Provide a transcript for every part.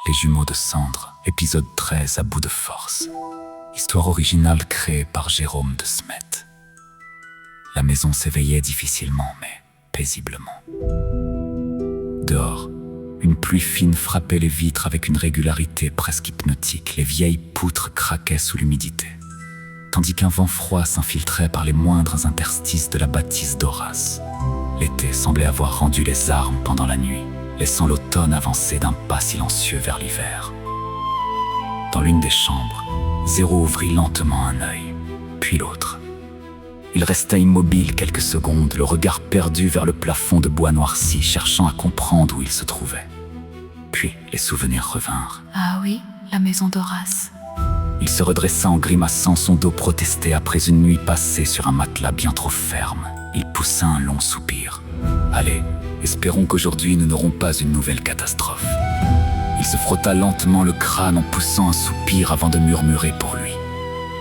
Les jumeaux de cendre, épisode 13 à bout de force. Histoire originale créée par Jérôme de Smet. La maison s'éveillait difficilement mais paisiblement. Dehors, une pluie fine frappait les vitres avec une régularité presque hypnotique. Les vieilles poutres craquaient sous l'humidité, tandis qu'un vent froid s'infiltrait par les moindres interstices de la bâtisse d'Horace. L'été semblait avoir rendu les armes pendant la nuit, laissant l'automne avancer d'un pas silencieux vers l'hiver. Dans l'une des chambres, Zéro ouvrit lentement un œil, puis l'autre. Il resta immobile quelques secondes, le regard perdu vers le plafond de bois noirci, cherchant à comprendre où il se trouvait. Puis les souvenirs revinrent. Ah oui, la maison d'Horace. Il se redressa en grimaçant, son dos protesté après une nuit passée sur un matelas bien trop ferme. Il poussa un long soupir. Allez, espérons qu'aujourd'hui nous n'aurons pas une nouvelle catastrophe. Il se frotta lentement le crâne en poussant un soupir avant de murmurer pour lui.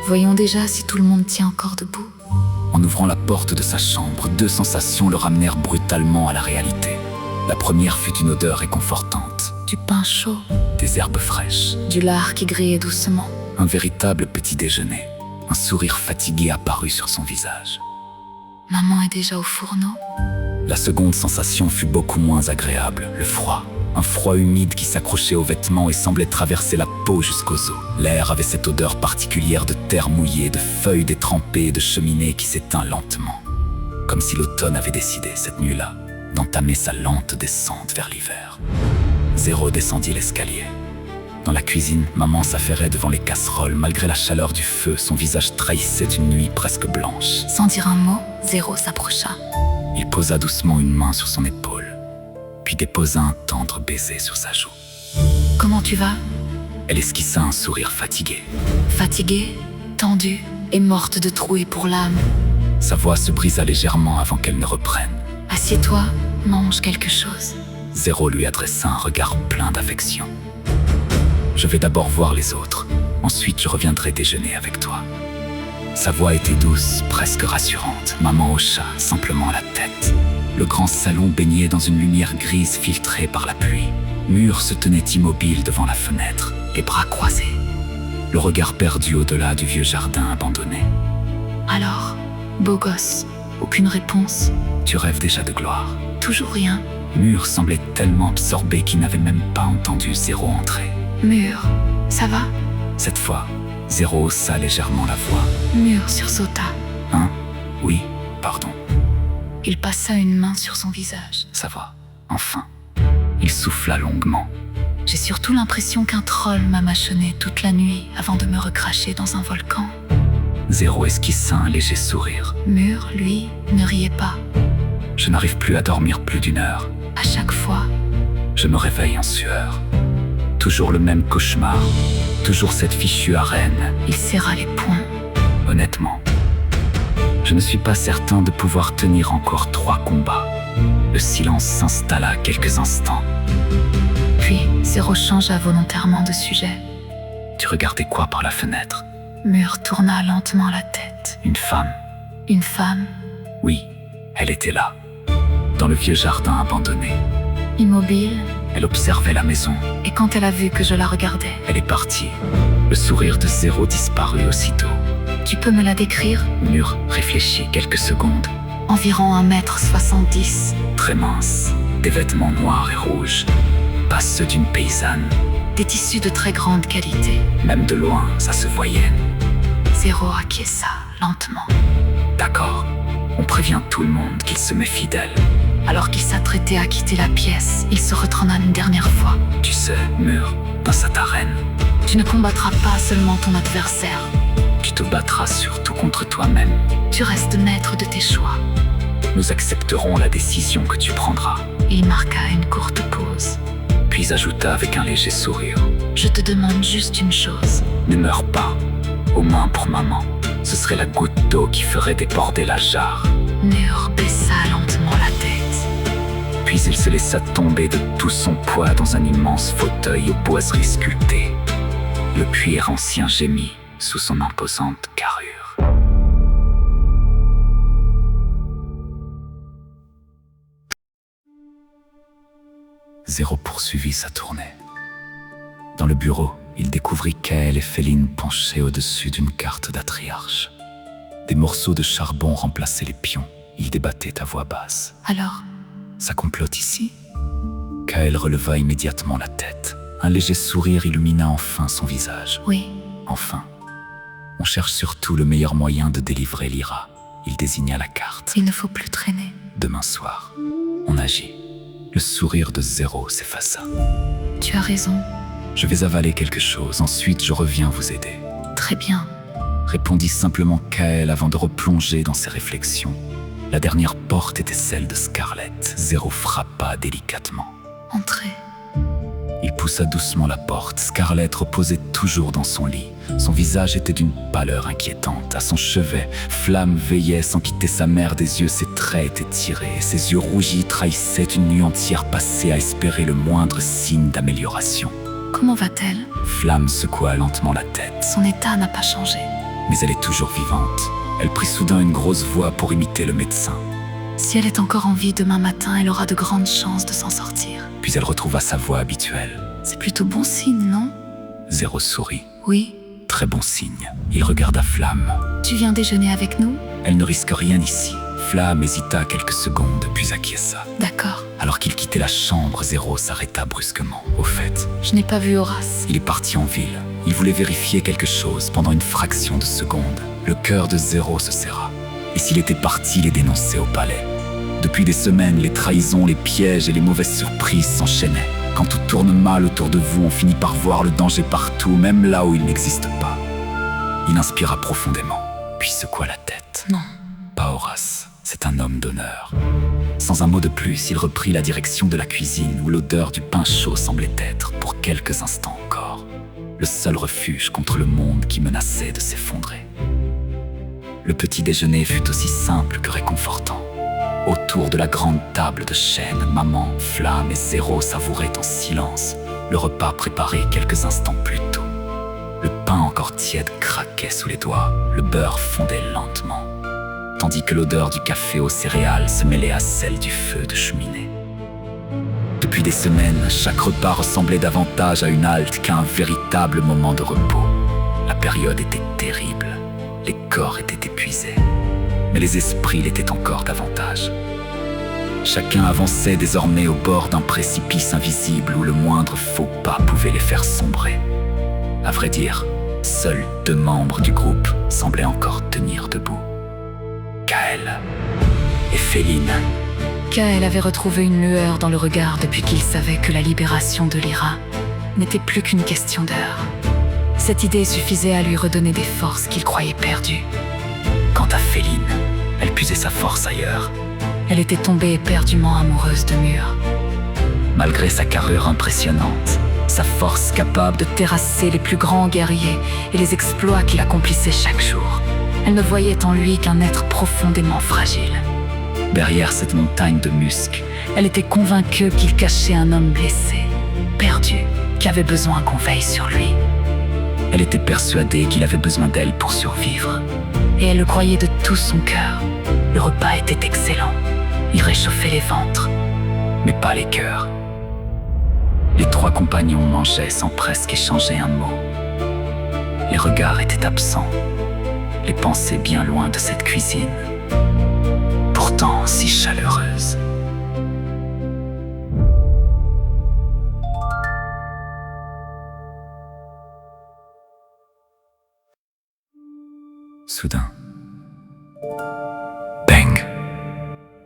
Voyons déjà si tout le monde tient encore debout. En ouvrant la porte de sa chambre, deux sensations le ramenèrent brutalement à la réalité. La première fut une odeur réconfortante. Du pain chaud, Des herbes fraîches. du lard qui grillait doucement. Un véritable petit déjeuner. Un sourire fatigué apparut sur son visage. Maman est déjà au fourneau. La seconde sensation fut beaucoup moins agréable, le froid. Un froid humide qui s'accrochait aux vêtements et semblait traverser la peau jusqu'aux os. L'air avait cette odeur particulière de terre mouillée, de feuilles détrempées et de cheminée qui s'éteint lentement. Comme si l'automne avait décidé, cette nuit-là, d'entamer sa lente descente vers l'hiver. Zéro descendit l'escalier. Dans la cuisine, maman s'affairait devant les casseroles. Malgré la chaleur du feu, son visage trahissait une nuit presque blanche. Sans dire un mot, Zéro s'approcha. Il posa doucement une main sur son épaule, puis déposa un tendre baiser sur sa joue. Comment tu vas? Elle esquissa un sourire fatigué. Fatiguée, tendue et morte de trouée pour l'âme. Sa voix se brisa légèrement avant qu'elle ne reprenne. Assieds-toi, mange quelque chose. Zéro lui adressa un regard plein d'affection. Je vais d'abord voir les autres, ensuite je reviendrai déjeuner avec toi. Sa voix était douce, presque rassurante. Maman hocha simplement la tête. Le grand salon baignait dans une lumière grise filtrée par la pluie. Mur se tenait immobile devant la fenêtre, les bras croisés, le regard perdu au-delà du vieux jardin abandonné. Alors, beau gosse, aucune réponse, Tu rêves déjà de gloire. toujours rien. Mur semblait tellement absorbé qu'il n'avait même pas entendu Zéro entrer. Mur, ça va? Cette fois, Zéro haussa légèrement la voix. Mur sursauta. Hein? Oui, pardon. Il passa une main sur son visage. Ça va, enfin. Il souffla longuement. J'ai surtout l'impression qu'un troll m'a mâchonné toute la nuit avant de me recracher dans un volcan. Zéro esquissa un léger sourire. Mur, lui, ne riait pas. Je n'arrive plus à dormir plus d'une heure. À chaque fois, Je me réveille en sueur. Toujours le même cauchemar. Toujours cette fichue arène. il serra les poings. Honnêtement, je ne suis pas certain de pouvoir tenir encore 3 combats. Le silence s'installa quelques instants. Puis, Zéro changea volontairement de sujet. Tu regardais quoi par la fenêtre? Mur tourna lentement la tête. Une femme. Une femme, Oui, elle était là, dans le vieux jardin abandonné. immobile, Elle observait la maison. et quand elle a vu que je la regardais, Elle est partie. Le sourire de Zéro disparut aussitôt. tu peux me la décrire? Mur réfléchit quelques secondes. Environ 1,70 m. Très mince, des vêtements noirs et rouges. Pas ceux d'une paysanne. Des tissus de très grande qualité. Même de loin, ça se voyait. Zéro acquiesça lentement, D'accord, on prévient tout le monde qu'il se méfie d'elle. alors qu'il s'apprêtait à quitter la pièce. Il se retourna une dernière fois. Tu sais, Mur, dans cette arène, Tu ne combattras pas seulement ton adversaire. tu te battras surtout contre toi-même. Tu restes maître de tes choix. Nous accepterons la décision que tu prendras. Il marqua une courte pause. Puis ajouta avec un léger sourire. Je te demande juste une chose. Ne meurs pas, au moins pour maman. Ce serait la goutte d'eau qui ferait déborder la jarre. Mur baissa lentement la tête. Puis il se laissa tomber de tout son poids dans un immense fauteuil aux boiseries sculptées. Le cuir ancien gémit sous son imposante carrure. Zéro poursuivit sa tournée. Dans le bureau, il découvrit Kael et Féline penchés au-dessus d'une carte d'Atriarche. Des morceaux de charbon remplaçaient les pions. Ils débattaient à voix basse. Alors, Ça complote ici? Kael releva immédiatement la tête. Un léger sourire illumina enfin son visage. oui, Enfin, on cherche surtout le meilleur moyen de délivrer Lyra. Il désigna la carte. il ne faut plus traîner. Demain soir, on agit. Le sourire de Zéro s'effaça. Tu as raison. Je vais avaler quelque chose, ensuite je reviens vous aider. Très bien. Répondit simplement Kael avant de replonger dans ses réflexions. La dernière porte était celle de Scarlett. Zéro frappa délicatement. Entrez. Il poussa doucement la porte. Scarlett reposait toujours dans son lit. Son visage était d'une pâleur inquiétante. À son chevet, Flamme veillait sans quitter sa mère des yeux. Ses traits étaient tirés et ses yeux rougis trahissaient une nuit entière passée à espérer le moindre signe d'amélioration. Comment va-t-elle? Flamme secoua lentement la tête. Son état n'a pas changé. Mais elle est toujours vivante. Elle prit soudain une grosse voix pour imiter le médecin. Si elle est encore en vie demain matin, elle aura de grandes chances de s'en sortir. Puis elle retrouva sa voix habituelle. C'est plutôt bon signe, non? Zéro sourit. Oui. Très bon signe. Il regarda Flamme. Tu viens déjeuner avec nous? Elle ne risque rien ici. Flamme hésita quelques secondes, puis acquiesça. D'accord. Alors qu'il quittait la chambre, Zéro s'arrêta brusquement. Au fait, Je n'ai pas vu Horace. il est parti en ville. Il voulait vérifier quelque chose pendant une fraction de seconde. Le cœur de Zéro se serra. Et s'il était parti les dénoncer au palais? Depuis des semaines, les trahisons, les pièges et les mauvaises surprises s'enchaînaient. Quand tout tourne mal autour de vous, on finit par voir le danger partout, même là où il n'existe pas. Il inspira profondément, puis secoua la tête. Non. Pas Horace, c'est un homme d'honneur. Sans un mot de plus, il reprit la direction de la cuisine où l'odeur du pain chaud semblait être, pour quelques instants encore, le seul refuge contre le monde qui menaçait de s'effondrer. Le petit déjeuner fut aussi simple que réconfortant. Autour de la grande table de chêne, Maman, Flamme et Zéro savouraient en silence le repas préparé quelques instants plus tôt. Le pain encore tiède craquait sous les doigts, le beurre fondait lentement, tandis que l'odeur du café aux céréales se mêlait à celle du feu de cheminée. Depuis des semaines, chaque repas ressemblait davantage à une halte qu'à un véritable moment de repos. La période était terrible, les corps étaient épuisés, mais les esprits l'étaient encore davantage. Chacun avançait désormais au bord d'un précipice invisible où le moindre faux pas pouvait les faire sombrer. À vrai dire, seuls 2 membres du groupe semblaient encore tenir debout. Kael et Féline. Kael avait retrouvé une lueur dans le regard depuis qu'il savait que la libération de Lyra n'était plus qu'une question d'heure. Cette idée suffisait à lui redonner des forces qu'il croyait perdues. Quant à Féline, elle puisait sa force ailleurs. Elle était tombée éperdument amoureuse de Mur. Malgré sa carrure impressionnante, sa force capable de Terrasser les plus grands guerriers et les exploits qu'il accomplissait chaque jour, elle ne voyait en lui qu'un être profondément fragile. derrière cette montagne de muscles, Elle était convaincue qu'il cachait un homme blessé, perdu, qui avait besoin qu'on veille sur lui. elle était persuadée qu'il avait besoin d'elle pour survivre. Et elle le croyait de tout son cœur. Le repas était excellent. Il réchauffait les ventres, Mais pas les cœurs. Les 3 compagnons mangeaient sans presque échanger un mot. Les regards étaient absents, les pensées bien loin de cette cuisine, pourtant si chaleureuse. Soudain, bang!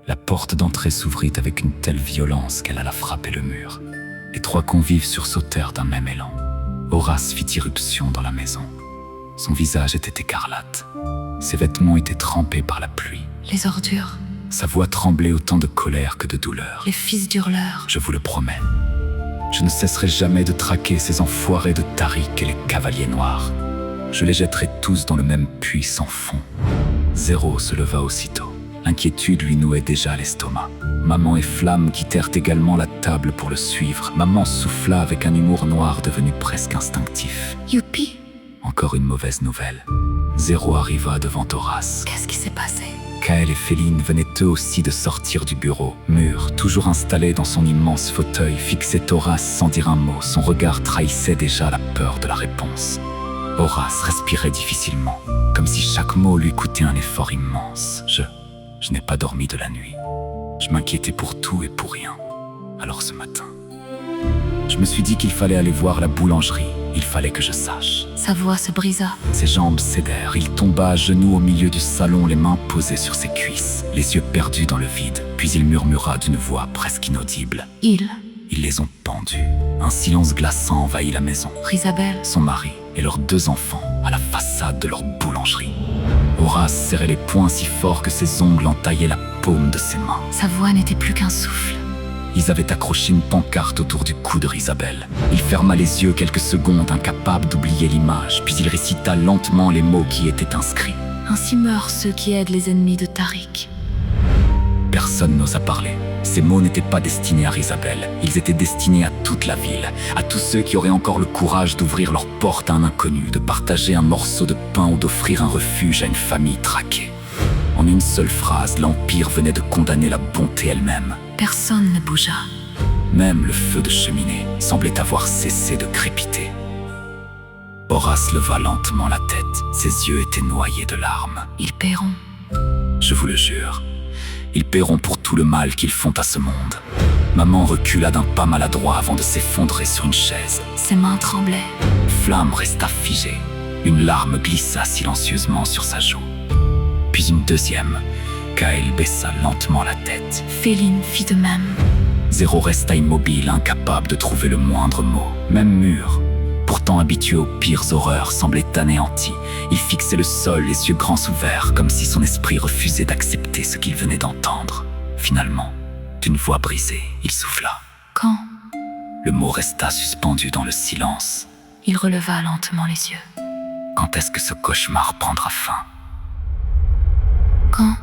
La porte d'entrée s'ouvrit avec une telle violence qu'elle alla frapper le mur. Les 3 convives sursautèrent d'un même élan. Horace fit irruption dans la maison. Son visage était écarlate. Ses vêtements étaient trempés par la pluie. les ordures, Sa voix tremblait autant de colère que de douleur. les fils d'hurleurs. Je vous le promets. Je ne cesserai jamais de traquer ces enfoirés de Tariq et les cavaliers noirs. Je les jetterai tous dans le même puits sans fond. Zéro se leva aussitôt. L'inquiétude lui nouait déjà l'estomac. Maman et Flamme quittèrent également la table pour le suivre. Maman souffla avec un humour noir devenu presque instinctif. Youpi! Encore une mauvaise nouvelle. Zéro arriva devant Horace. Qu'est-ce qui s'est passé? Kael Kael et Féline venaient eux aussi de sortir du bureau. Mur, toujours installé dans son immense fauteuil, fixait Horace sans dire un mot. Son regard trahissait déjà la peur de la réponse. Horace respirait difficilement, comme si chaque mot lui coûtait un effort immense. Je n'ai pas dormi de la nuit. Je m'inquiétais pour tout et pour rien. Alors ce matin, je me suis dit qu'il fallait aller voir la boulangerie. Il fallait que je sache. Sa voix se brisa. Ses jambes cédèrent. Il tomba à genoux au milieu du salon, les mains posées sur ses cuisses, les yeux perdus dans le vide. Puis il murmura d'une voix presque inaudible. Ils, Ils les ont pendus. Un silence glaçant envahit la maison. Isabelle, Son mari et leurs 2 enfants à la façade de leur boulangerie. Horace serrait les poings si fort que ses ongles entaillaient la paume de ses mains. sa voix n'était plus qu'un souffle. Ils avaient accroché une pancarte autour du cou de Isabelle. Il ferma les yeux quelques secondes, incapable d'oublier l'image, puis il récita lentement les mots qui étaient inscrits. Ainsi meurent ceux qui aident les ennemis de Tariq. Personne n'osa parler. Ces mots n'étaient pas destinés à Isabelle. Ils étaient destinés à toute la ville, à tous ceux qui auraient encore le courage d'ouvrir leurs portes à un inconnu, de partager un morceau de pain ou d'offrir un refuge à une famille traquée. En une seule phrase, l'Empire venait de condamner la bonté elle-même. Personne ne bougea. Même le feu de cheminée semblait avoir cessé de crépiter. Horace leva lentement la tête. Ses yeux étaient noyés de larmes. Ils paieront. Je vous le jure, ils paieront pour tout le mal qu'ils font à ce monde. Maman recula d'un pas maladroit avant de s'effondrer sur une chaise. Ses mains tremblaient. Flamme resta figée. Une larme glissa silencieusement sur sa joue. Puis une deuxième. Kael baissa lentement la tête. Féline fit de même. Zéro resta immobile, incapable de trouver le moindre mot. Même Mur, pourtant habitué aux pires horreurs, semblait anéanti. Il fixait le sol, les yeux grands ouverts, comme si son esprit refusait d'accepter ce qu'il venait d'entendre. Finalement, d'une voix brisée, il souffla. Quand Le mot resta suspendu dans le silence. il releva lentement les yeux. Quand est-ce que ce cauchemar prendra fin? Quand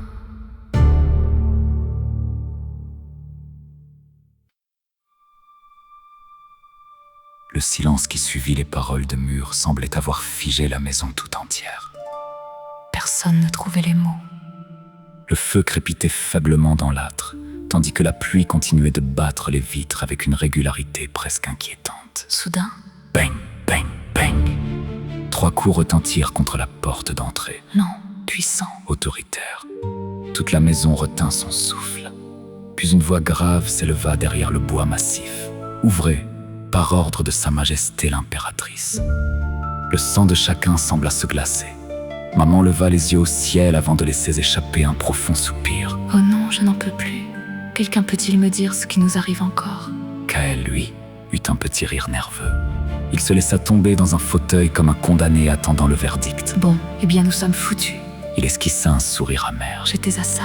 Le silence qui suivit les paroles de Mur semblait avoir figé la maison tout entière. personne ne trouvait les mots. Le feu crépitait faiblement dans l'âtre, tandis que la pluie continuait de battre les vitres avec une régularité presque inquiétante. Soudain, Bang, bang, bang. 3 coups retentirent contre la porte d'entrée, lent, puissant. autoritaire. Toute la maison retint son souffle. Puis une voix grave s'éleva derrière le bois massif. « Ouvrez, par ordre de Sa Majesté l'impératrice. » Le sang de chacun sembla se glacer. Maman leva les yeux au ciel avant de laisser échapper un profond soupir. Oh non, je n'en peux plus. Quelqu'un peut-il me dire ce qui nous arrive encore? Kael, lui, eut un petit rire nerveux. Il se laissa tomber dans un fauteuil comme un condamné attendant le verdict. Bon, eh bien nous sommes foutus. Il esquissa un sourire amer. J'étais à ça.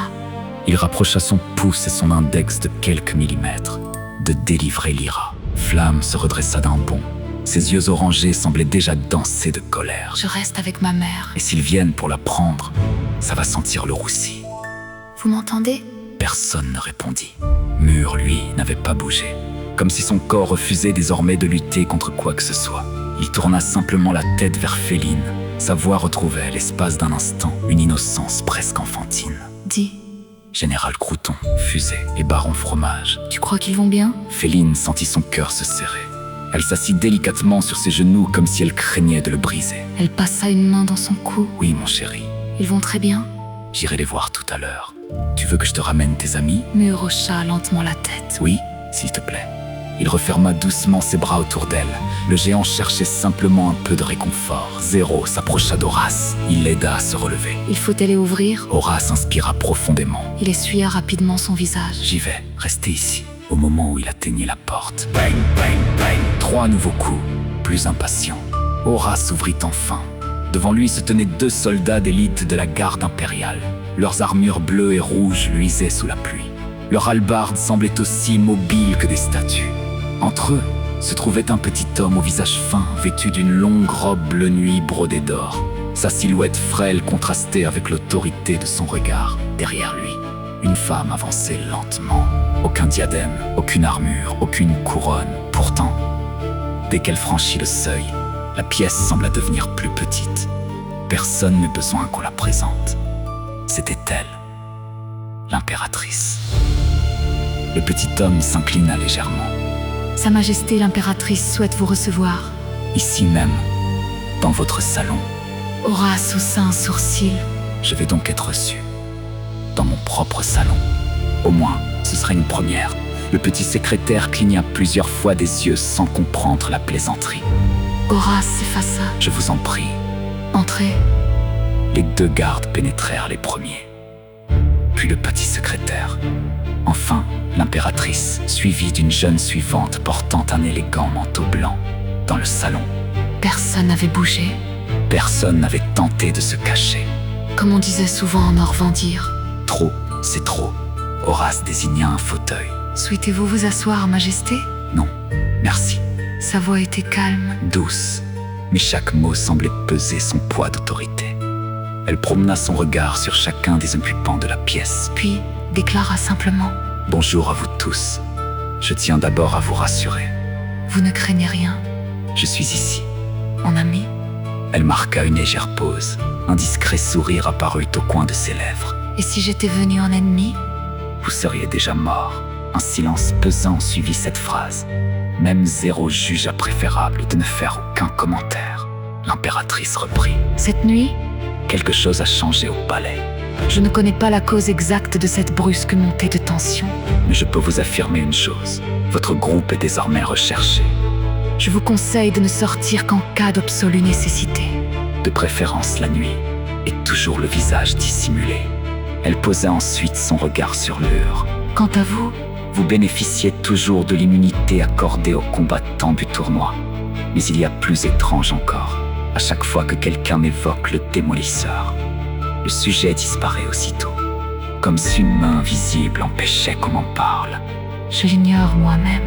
Il rapprocha son pouce et son index de quelques millimètres. De délivrer Lyra. Flamme se redressa d'un bond. Ses yeux orangés semblaient déjà danser de colère. Je reste avec ma mère. Et s'ils viennent pour la prendre, ça va sentir le roussi. Vous m'entendez? Personne ne répondit. Mur, lui, n'avait pas bougé. Comme si son corps refusait désormais de lutter contre quoi que ce soit. Il tourna simplement la tête vers Féline. Sa voix retrouvait, l'espace d'un instant, une innocence presque enfantine. Dis, Général Crouton, Fusée et Baron Fromage. tu crois qu'ils vont bien? Féline sentit son cœur se serrer. Elle s'assit délicatement sur ses genoux comme si elle craignait de le briser. Elle passa une main dans son cou. Oui, mon chéri, Ils vont très bien? j'irai les voir tout à l'heure. Tu veux que je te ramène tes amis? Mur hocha lentement la tête. Oui, s'il te plaît. Il referma doucement ses bras autour d'elle. Le géant cherchait simplement un peu de réconfort. Zéro s'approcha d'Horace. Il l'aida à se relever. Il faut aller ouvrir. Horace inspira profondément. Il essuya rapidement son visage. J'y vais, restez ici. Au moment où il atteignait la porte. Bang, bang, bang. 3 nouveaux coups, plus impatient. Horace ouvrit enfin. Devant lui se tenaient 2 soldats d'élite de la garde impériale. Leurs armures bleues et rouges luisaient sous la pluie. Leurs hallebardes semblaient aussi immobiles que des statues. Entre eux se trouvait un petit homme au visage fin, vêtu d'une longue robe bleu nuit brodée d'or. Sa silhouette frêle contrastait avec l'autorité de son regard. Derrière lui, une femme avançait lentement. Aucun diadème, aucune armure, aucune couronne. Pourtant, dès qu'elle franchit le seuil, la pièce sembla devenir plus petite. Personne n'eut besoin qu'on la présente. C'était elle, l'impératrice. Le petit homme s'inclina légèrement. Sa Majesté l'impératrice souhaite vous recevoir. Ici même, dans votre salon, Horace haussa un sourcil. je vais donc être reçu. Dans mon propre salon. Au moins, ce sera une première. Le petit secrétaire cligna plusieurs fois des yeux sans comprendre la plaisanterie. Horace s'effaça. Je vous en prie. Entrez. Les deux gardes pénétrèrent les premiers. Puis le petit secrétaire. Enfin, l'impératrice, suivie d'une jeune suivante portant un élégant manteau blanc. Dans le salon, Personne n'avait bougé. personne n'avait tenté de se cacher. Comme on disait souvent en Norvandir. Trop, c'est trop. Horace désigna un fauteuil. Souhaitez-vous vous asseoir, Majesté? Non, merci. Sa voix était calme. Douce, mais chaque mot semblait peser son poids d'autorité. Elle promena son regard sur chacun des occupants de la pièce. Puis déclara simplement. Bonjour à vous tous. Je tiens d'abord à vous rassurer. Vous ne craignez rien, Je suis ici. mon ami? Elle marqua une légère pause. Un discret sourire apparut au coin de ses lèvres. Et si j'étais venu en ennemi? Vous seriez déjà mort. Un silence pesant suivit cette phrase. Même Zéro jugea préférable de ne faire aucun commentaire. L'impératrice reprit. Cette nuit, Quelque chose a changé au palais. je ne connais pas la cause exacte de cette brusque montée de tension. Mais je peux vous affirmer une chose. Votre groupe est désormais recherché. Je vous conseille de ne sortir qu'en cas d'absolue nécessité. De préférence la nuit. Et toujours le visage dissimulé. Elle posa ensuite son regard sur Lure. Quant à vous, Vous bénéficiez toujours de l'immunité accordée aux combattants du tournoi. Mais il y a plus étrange encore. À chaque fois que quelqu'un évoque le démolisseur, le sujet disparaît aussitôt. Comme si une main invisible empêchait qu'on en parle. je l'ignore moi-même.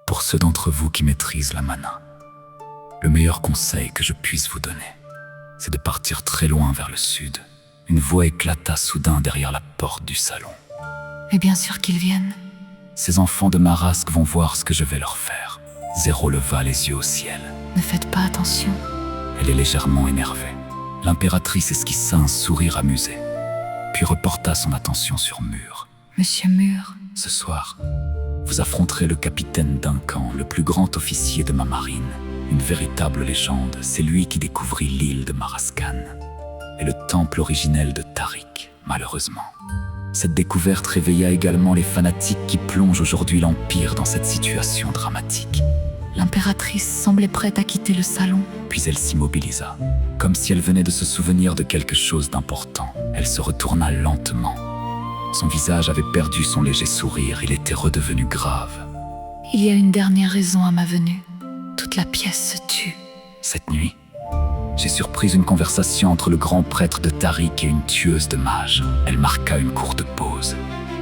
Pour ceux d'entre vous qui maîtrisent la mana, le meilleur conseil que je puisse vous donner, c'est de partir très loin vers le sud. Une voix éclata soudain derrière la porte du salon. Mais bien sûr qu'ils viennent. Ces enfants de Marasque vont voir ce que je vais leur faire. Zéro leva les yeux au ciel. Ne faites pas attention. Elle est légèrement énervée. L'impératrice esquissa un sourire amusé, puis reporta son attention sur Mur. Monsieur Mur, Ce soir, vous affronterez le capitaine Duncan, le plus grand officier de ma marine. Une véritable légende, c'est lui qui découvrit l'île de Marascan et le temple originel de Tariq, malheureusement. Cette découverte réveilla également les fanatiques qui plongent aujourd'hui l'Empire dans cette situation dramatique. l'impératrice semblait prête à quitter le salon. Puis elle s'immobilisa, comme si elle venait de se souvenir de quelque chose d'important. Elle se retourna lentement. Son visage avait perdu son léger sourire, il était redevenu grave. Il y a une dernière raison à ma venue. Toute la pièce se tue. Cette nuit, j'ai surpris une conversation entre le grand prêtre de Tariq et une tueuse de mages. Elle marqua une courte pause.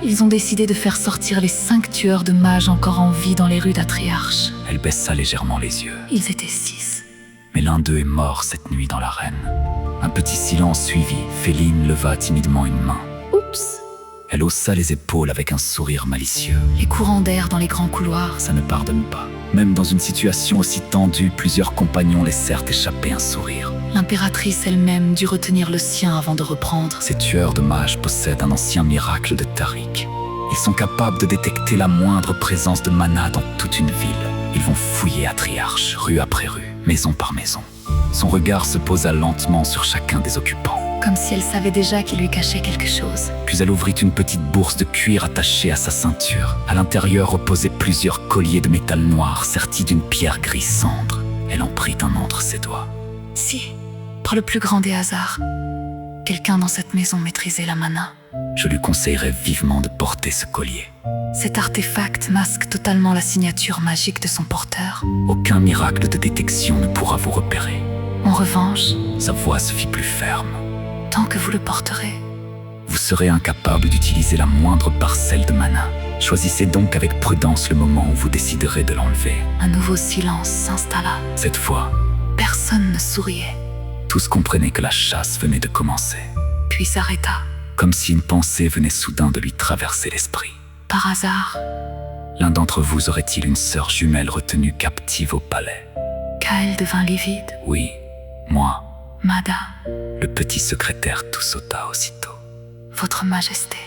Ils ont décidé de faire sortir les 5 tueurs de mages encore en vie dans les rues d'Atriarche. Elle baissa légèrement les yeux. Ils étaient 6. Mais l'un d'eux est mort cette nuit dans l'arène. Un petit silence suivit. Féline leva timidement une main. Oups! Elle haussa les épaules avec un sourire malicieux. Les courants d'air dans les grands couloirs. Ça ne pardonne pas. Même dans une situation aussi tendue, plusieurs compagnons laissèrent échapper un sourire. L'impératrice elle-même dut retenir le sien avant de reprendre. Ces tueurs de mages possèdent un ancien miracle de Tariq. Ils sont capables de détecter la moindre présence de mana dans toute une ville. Ils vont fouiller Atriarche, rue après rue, maison par maison. Son regard se posa lentement sur chacun des occupants. Comme si elle savait déjà qu'il lui cachait quelque chose. Puis elle ouvrit une petite bourse de cuir attachée à sa ceinture. À l'intérieur reposaient plusieurs colliers de métal noir sertis d'une pierre gris cendre. Elle en prit un entre ses doigts. Si, par le plus grand des hasards, quelqu'un dans cette maison maîtrisait la mana. Je lui conseillerais vivement de porter ce collier. Cet artefact masque totalement la signature magique de son porteur. Aucun miracle de détection ne pourra vous repérer. En revanche, Sa voix se fit plus ferme. tant que vous le porterez, Vous serez incapable d'utiliser la moindre parcelle de mana. Choisissez donc avec prudence le moment où vous déciderez de l'enlever. un nouveau silence s'installa. Cette fois, Personne ne souriait, tous comprenaient que la chasse venait de commencer. puis s'arrêta. comme si une pensée venait soudain de lui traverser l'esprit. Par hasard, L'un d'entre vous aurait-il une sœur jumelle retenue captive au palais? Kael devint livide. Oui, moi. Mada, Le petit secrétaire tout sauta aussitôt. Votre Majesté.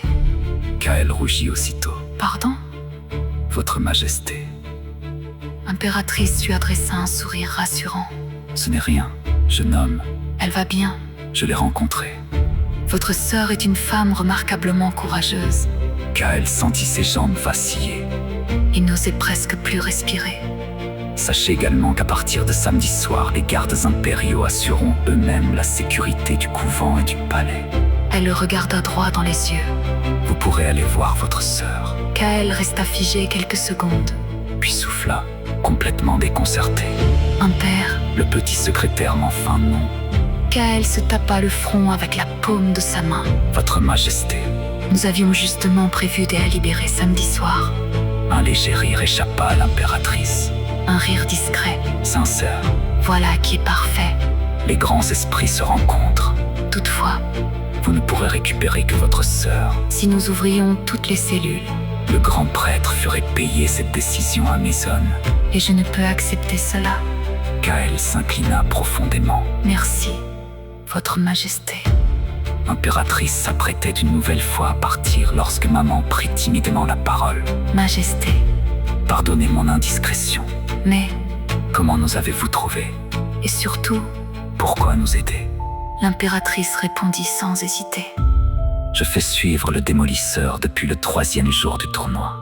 Kael rougit aussitôt. Pardon? Votre Majesté, Impératrice lui adressa un sourire rassurant. ce n'est rien, jeune homme. Elle va bien. Je l'ai rencontrée. Votre sœur est une femme remarquablement courageuse. Kael sentit ses jambes vaciller. Il n'osait presque plus respirer. Sachez également qu'à partir de samedi soir, les gardes impériaux assureront eux-mêmes la sécurité du couvent et du palais. Elle le regarda droit dans les yeux. Vous pourrez aller voir votre sœur. Kael resta figé quelques secondes. Puis souffla, complètement déconcerté. Impère, Le petit secrétaire m'enfin non. Kael se tapa le front avec la paume de sa main. Votre Majesté. Nous avions justement prévu de la libérer samedi soir. Un léger rire échappa à l'impératrice. Un rire discret. Sincère. Voilà qui est parfait. Les grands esprits se rencontrent. Toutefois, Vous ne pourrez récupérer que votre sœur. si nous ouvrions toutes les cellules, Le grand prêtre ferait payer cette décision à Maison. et je ne peux accepter cela. Kael s'inclina profondément. Merci, Votre Majesté. L'impératrice s'apprêtait une nouvelle fois à partir lorsque maman prit timidement la parole. Majesté. Pardonnez mon indiscrétion. Mais, Comment nous avez-vous trouvés? et surtout, Pourquoi nous aider? l'impératrice répondit sans hésiter. Je fais suivre le démolisseur depuis le 3e jour du tournoi.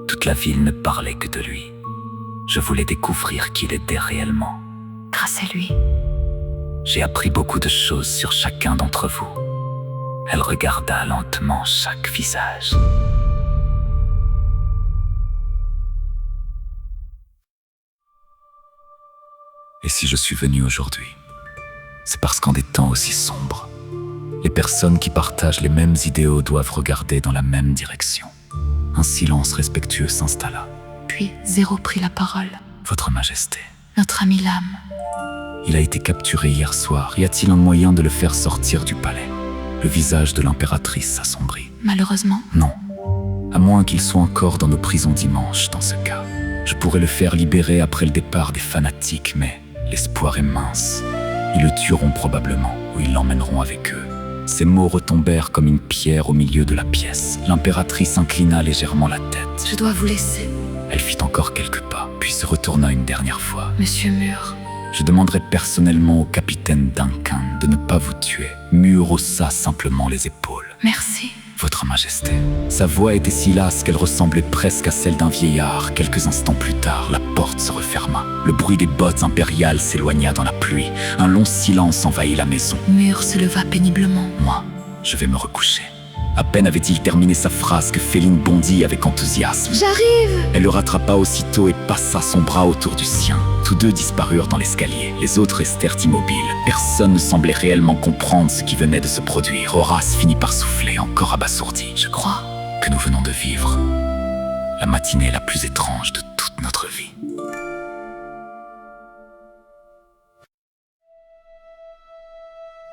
Toute la ville ne parlait que de lui. Je voulais découvrir qui il était réellement. Grâce à lui, J'ai appris beaucoup de choses sur chacun d'entre vous. Elle regarda lentement chaque visage. Et si je suis venu aujourd'hui, c'est parce qu'en des temps aussi sombres, les personnes qui partagent les mêmes idéaux doivent regarder dans la même direction. Un silence respectueux s'installa. puis Zéro prit la parole. Votre Majesté, Notre ami Lam. il a été capturé hier soir. Y a-t-il un moyen de le faire sortir du palais? Le visage de l'impératrice s'assombrit. Malheureusement, Non. À moins qu'il soit encore dans nos prisons dimanche, dans ce cas. Je pourrais le faire libérer après le départ des fanatiques, mais l'espoir est mince. Ils le tueront probablement, ou ils l'emmèneront avec eux. Ces mots retombèrent comme une pierre au milieu de la pièce. L'impératrice inclina légèrement la tête. je dois vous laisser. Elle fit encore quelques pas, puis se retourna une dernière fois. Monsieur Mur, Je demanderai personnellement au capitaine Duncan de ne pas vous tuer. Mur haussa simplement les épaules. merci. Votre Majesté. Sa voix était si lasse qu'elle ressemblait presque à celle d'un vieillard. Quelques instants plus tard, la porte se referma. Le bruit des bottes impériales s'éloigna dans la pluie. Un long silence envahit la maison. Mur se leva péniblement. Moi, je vais me recoucher. À peine avait-il terminé sa phrase que Féline bondit avec enthousiasme. J'arrive! Elle le rattrapa aussitôt et passa son bras autour du sien. Tous deux disparurent dans l'escalier. Les autres restèrent immobiles. Personne ne semblait réellement comprendre ce qui venait de se produire. Horace finit par souffler, encore abasourdi. Je crois que nous venons de vivre la matinée la plus étrange de toute notre vie.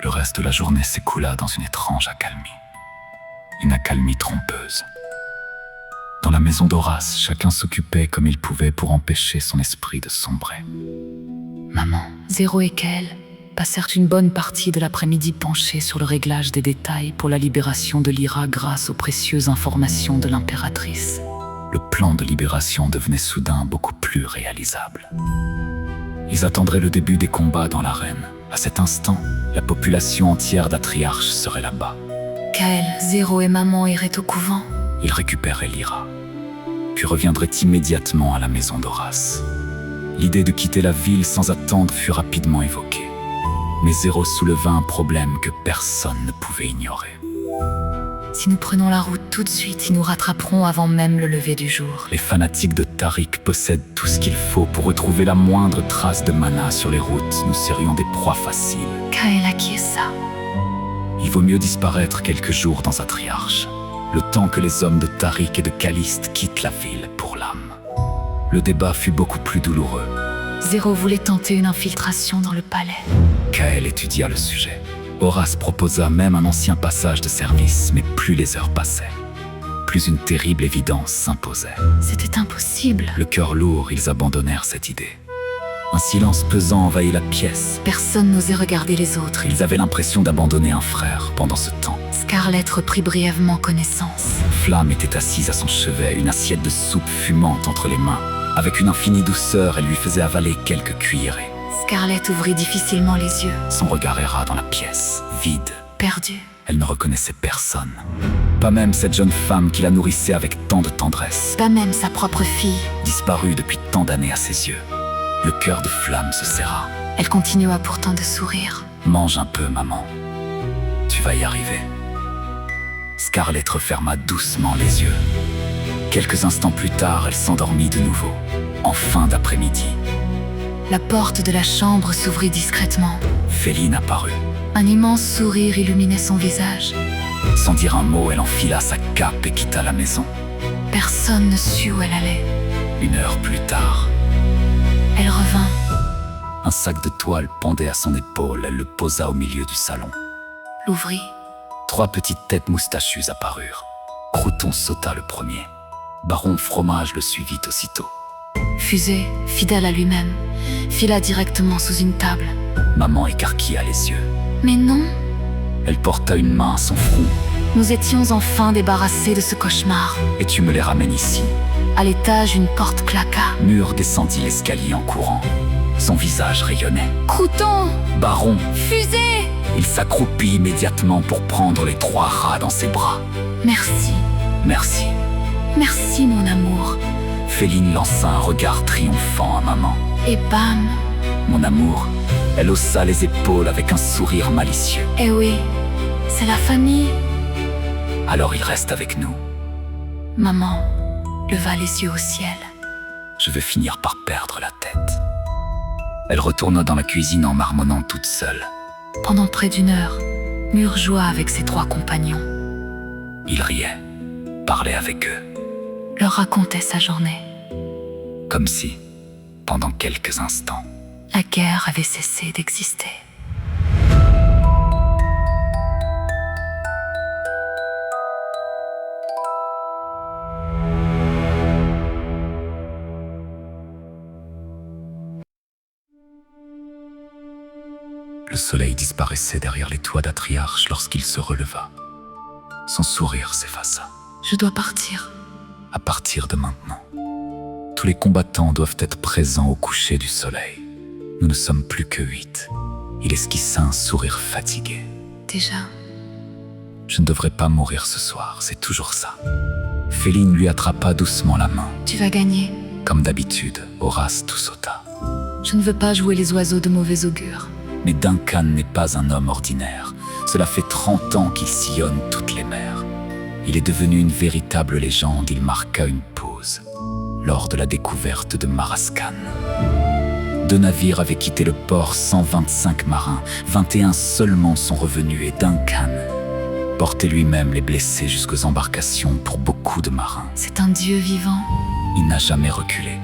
Le reste de la journée s'écoula dans une étrange accalmie. Une accalmie trompeuse. Dans la maison d'Horace, chacun s'occupait comme il pouvait pour empêcher son esprit de sombrer. Maman, Zéro et Kael passèrent une bonne partie de l'après-midi penchés sur le réglage des détails pour la libération de Lyra grâce aux précieuses informations de l'impératrice. Le plan de libération devenait soudain beaucoup plus réalisable. Ils attendraient le début des combats dans l'arène. À cet instant, la population entière d'Atriarche serait là-bas. Kael, Zéro et Maman iraient au couvent. Ils récupéraient Lyra, puis reviendraient immédiatement à la maison d'Horace. L'idée de quitter la ville sans attendre fut rapidement évoquée. Mais Zéro souleva un problème que personne ne pouvait ignorer. Si nous prenons la route tout de suite, ils nous rattraperont avant même le lever du jour. Les fanatiques de Tariq possèdent tout ce qu'il faut pour retrouver la moindre trace de mana sur les routes. Nous serions des proies faciles. Kael acquiesça. Il vaut mieux disparaître quelques jours dans Atriarche, le temps que les hommes de Tariq et de Caliste quittent la ville pour l'âme. Le débat fut beaucoup plus douloureux. Zéro voulait tenter une infiltration dans le palais. Kael étudia le sujet. Horace proposa même un ancien passage de service, mais plus les heures passaient, plus une terrible évidence s'imposait. C'était impossible. Le cœur lourd, ils abandonnèrent cette idée. Un silence pesant envahit la pièce. Personne n'osait regarder les autres. Ils avaient l'impression d'abandonner un frère pendant ce temps. Scarlett reprit brièvement connaissance. Flamme était assise à son chevet, une assiette de soupe fumante entre les mains. Avec une infinie douceur, elle lui faisait avaler quelques cuillerées. Scarlett ouvrit difficilement les yeux. Son regard erra dans la pièce, vide. Perdue. Elle ne reconnaissait personne. Pas même cette jeune femme qui la nourrissait avec tant de tendresse. Pas même sa propre fille. Disparue depuis tant d'années à ses yeux. Le cœur de Flamme se serra. Elle continua pourtant de sourire. Mange un peu, maman. Tu vas y arriver. Scarlett referma doucement les yeux. Quelques instants plus tard, elle s'endormit de nouveau, en fin d'après-midi. La porte de la chambre s'ouvrit discrètement. Féline apparut. Un immense sourire illuminait son visage. Sans dire un mot, elle enfila sa cape et quitta la maison. Personne ne sut où elle allait. 1 heure plus tard, Elle revint. un sac de toile pendait à son épaule. Elle le posa au milieu du salon. L'ouvrit. 3 petites têtes moustachues apparurent. Crouton sauta le premier. Baron Fromage le suivit aussitôt. Fusée, fidèle à lui-même, fila directement sous une table. Maman écarquilla les yeux. Mais non, Elle porta une main à son front. nous étions enfin débarrassés de ce cauchemar. Et tu me les ramènes ici. À l'étage, une porte claqua. Mur descendit l'escalier en courant. Son visage rayonnait. Crouton! Baron, Fusée! il s'accroupit immédiatement pour prendre les 3 rats dans ses bras. Merci, Merci. merci mon amour. Féline lança un regard triomphant à maman. Et bam! Mon amour, elle haussa les épaules avec un sourire malicieux. Eh oui, c'est la famille. Alors il reste avec nous. Maman leva les yeux au ciel. Je vais finir par perdre la tête. Elle retourna dans la cuisine en marmonnant toute seule. Pendant près d'1 heure, Mur joua avec ses 3 compagnons, Il riait, parlait avec eux, leur racontait sa journée. comme si, pendant quelques instants, La guerre avait cessé d'exister. le soleil disparaissait derrière les toits d'Atriarche lorsqu'il se releva. Son sourire s'effaça. Je dois partir. À partir de maintenant, tous les combattants doivent être présents au coucher du soleil. Nous ne sommes plus que 8. Il esquissa un sourire fatigué. Déjà, Je ne devrais pas mourir ce soir, c'est toujours ça. Féline lui attrapa doucement la main. tu vas gagner. Comme d'habitude, Horace tout sauta. Je ne veux pas jouer les oiseaux de mauvais augure. Mais Duncan n'est pas un homme ordinaire. Cela fait 30 ans qu'il sillonne toutes les mers. Il est devenu une véritable légende. Il marqua une pause lors de la découverte de Marascan. 2 navires avaient quitté le port, 125 marins. 21 seulement sont revenus et Duncan portait lui-même les blessés jusqu'aux embarcations pour beaucoup de marins. C'est un dieu vivant. Il n'a jamais reculé,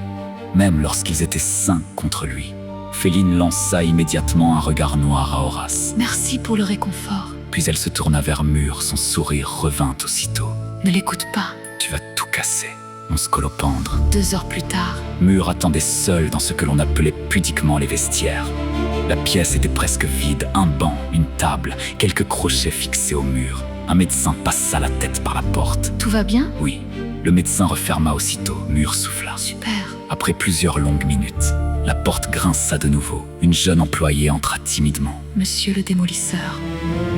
même lorsqu'ils étaient 5 contre lui. Féline lança immédiatement un regard noir à Horace. Merci pour le réconfort. Puis elle se tourna vers Mur, son sourire revint aussitôt. Ne l'écoute pas. Tu vas tout casser, mon scolopendre. 2 heures plus tard, Mur attendait seul dans ce que l'on appelait pudiquement les vestiaires. La pièce était presque vide, un banc, une table, quelques crochets fixés au mur. Un médecin passa la tête par la porte. tout va bien? Oui, le médecin referma aussitôt. Mur souffla. Super. Après plusieurs longues minutes, la porte grinça de nouveau. Une jeune employée entra timidement. Monsieur le démolisseur.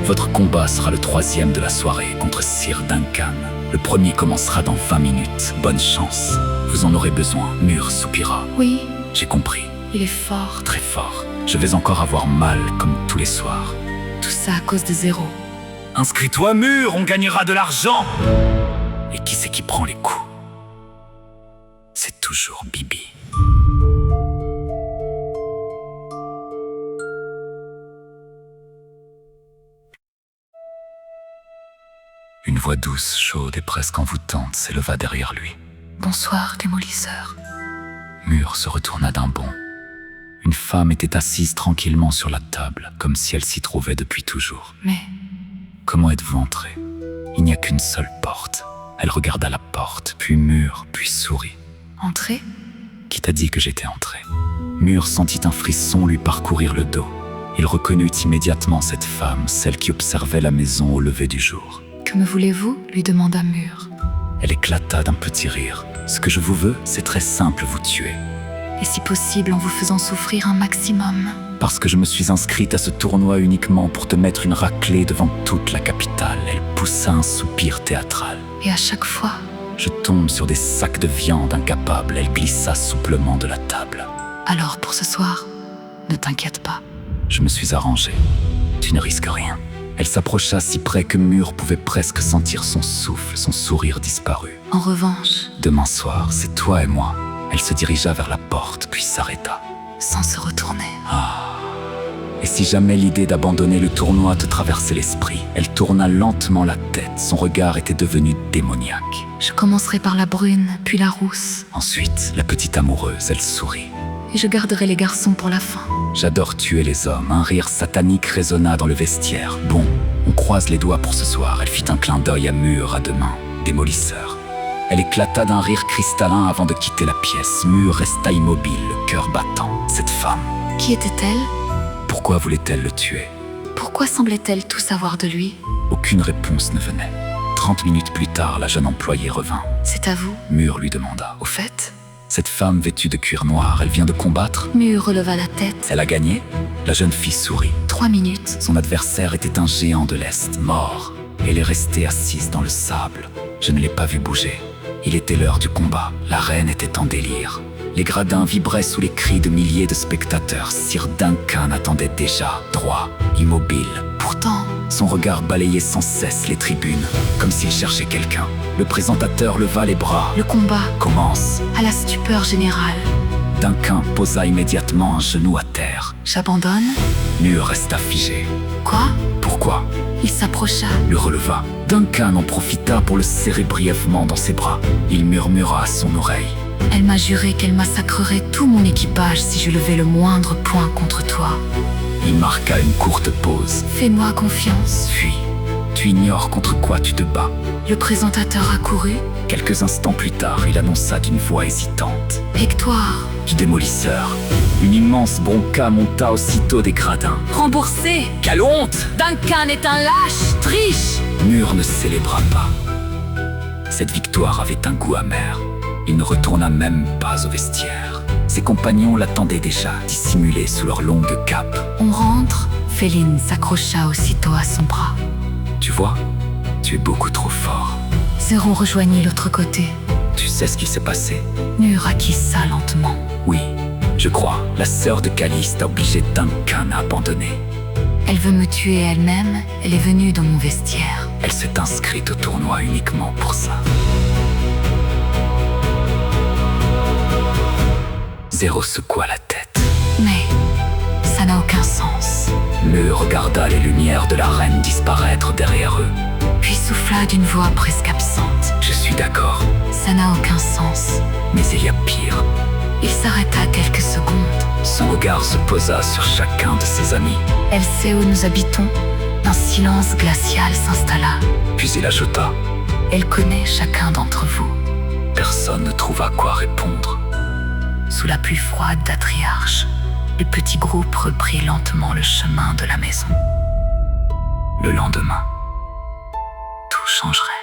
Votre combat sera le 3e de la soirée contre Sir Duncan. Le premier commencera dans 20 minutes. Bonne chance. Vous en aurez besoin. Mur soupira. Oui, J'ai compris. il est fort. Très fort. Je vais encore avoir mal comme tous les soirs. Tout ça à cause de Zéro. Inscris-toi, Mur, on gagnera de l'argent. Et qui c'est qui prend les coups? C'est toujours Bibi. Une voix douce, chaude et presque envoûtante s'éleva derrière lui. Bonsoir, démolisseur. Mur se retourna d'un bond. Une femme était assise tranquillement sur la table, comme si elle s'y trouvait depuis toujours. Mais Comment êtes-vous entré? Il n'y a qu'une seule porte. Elle regarda la porte, puis Mur, puis sourit. entrer? Qui t'a dit que j'étais entré? Mur sentit un frisson lui parcourir le dos. Il reconnut immédiatement cette femme, celle qui observait la maison au lever du jour. Que me voulez-vous lui demanda Mur. Elle éclata d'un petit rire. Ce que je vous veux, c'est très simple, vous tuer. Et si possible en vous faisant souffrir un maximum. Parce que je me suis inscrite à ce tournoi uniquement pour te mettre une raclée devant toute la capitale. Elle poussa un soupir théâtral. Et à chaque fois, Je tombe sur des sacs de viande incapables. Elle glissa souplement de la table. alors pour ce soir, ne t'inquiète pas. Je me suis arrangé. Tu ne risques rien. Elle s'approcha si près que Mur pouvait presque sentir son souffle, son sourire disparut. En revanche, Demain soir, c'est toi et moi. Elle se dirigea vers la porte, puis s'arrêta. sans se retourner. Et si jamais l'idée d'abandonner le tournoi te traversait l'esprit, elle tourna lentement la tête. Son regard était devenu démoniaque. Je commencerai par la brune, puis la rousse. Ensuite, la petite amoureuse, elle sourit. Et je garderai les garçons pour la fin. J'adore tuer les hommes. Un rire satanique résonna dans le vestiaire. Bon, on croise les doigts pour ce soir. Elle fit un clin d'œil à Mur, à demain. Démolisseur. Elle éclata d'un rire cristallin avant de quitter la pièce. Mur resta immobile, le cœur battant. Cette femme, Qui était-elle? pourquoi voulait-elle le tuer? Pourquoi semblait-elle tout savoir de lui? Aucune réponse ne venait. 30 minutes plus tard, la jeune employée revint. C'est à vous? Mur lui demanda. Au fait? Cette femme vêtue de cuir noir, elle vient de combattre? Mur releva la tête. Elle a gagné? La jeune fille sourit. 3 minutes. Son adversaire était un géant de l'Est, mort. Elle est restée assise dans le sable. Je ne l'ai pas vu bouger. Il était l'heure du combat. La reine était en délire. Les gradins vibraient sous les cris de milliers de spectateurs. Sir Duncan attendait déjà, droit, immobile. Pourtant, Son regard balayait sans cesse les tribunes, comme s'il cherchait quelqu'un. Le présentateur leva les bras. le combat, Commence. à la stupeur générale. Duncan posa immédiatement un genou à terre. J'abandonne? Mur resta figé. Quoi? Pourquoi? Il s'approcha. Le releva. Duncan en profita pour le serrer brièvement dans ses bras. Il murmura à son oreille. Elle m'a juré qu'elle massacrerait tout mon équipage si je levais le moindre point contre toi. Il marqua une courte pause. Fais-moi confiance. Puis, tu ignores contre quoi tu te bats. Le présentateur accourut. Quelques instants plus tard, il annonça d'une voix hésitante. Victoire. Du démolisseur. Une immense bronca monta aussitôt des gradins. Remboursé. Quelle honte! Duncan est un lâche. Triche. Mur ne célébra pas. Cette victoire avait un goût amer. Il ne retourna même pas au vestiaire. Ses compagnons l'attendaient déjà, dissimulés sous leurs longues capes. On rentre. Féline s'accrocha aussitôt à son bras. Tu vois, tu es beaucoup trop fort. Zéro rejoignit l'autre côté. Tu sais ce qui s'est passé? Mur acquissa lentement. Oui, je crois. La sœur de Caliste a obligé Duncan à abandonner. Elle veut me tuer elle-même. Elle est venue dans mon vestiaire. Elle s'est inscrite au tournoi uniquement pour ça. Zéro secoua la tête. Mais ça n'a aucun sens. Mur regarda les lumières de la reine disparaître derrière eux. Puis souffla d'une voix presque absente. Je suis d'accord, Ça n'a aucun sens. mais il y a pire. Il s'arrêta quelques secondes. Son regard se posa sur chacun de ses amis. Elle sait où nous habitons. Un silence glacial s'installa. Puis il ajouta. Elle connaît chacun d'entre vous. Personne ne trouva quoi répondre. Sous la pluie froide d'Atriarche, le petit groupe reprit lentement le chemin de la maison. Le lendemain, tout changerait.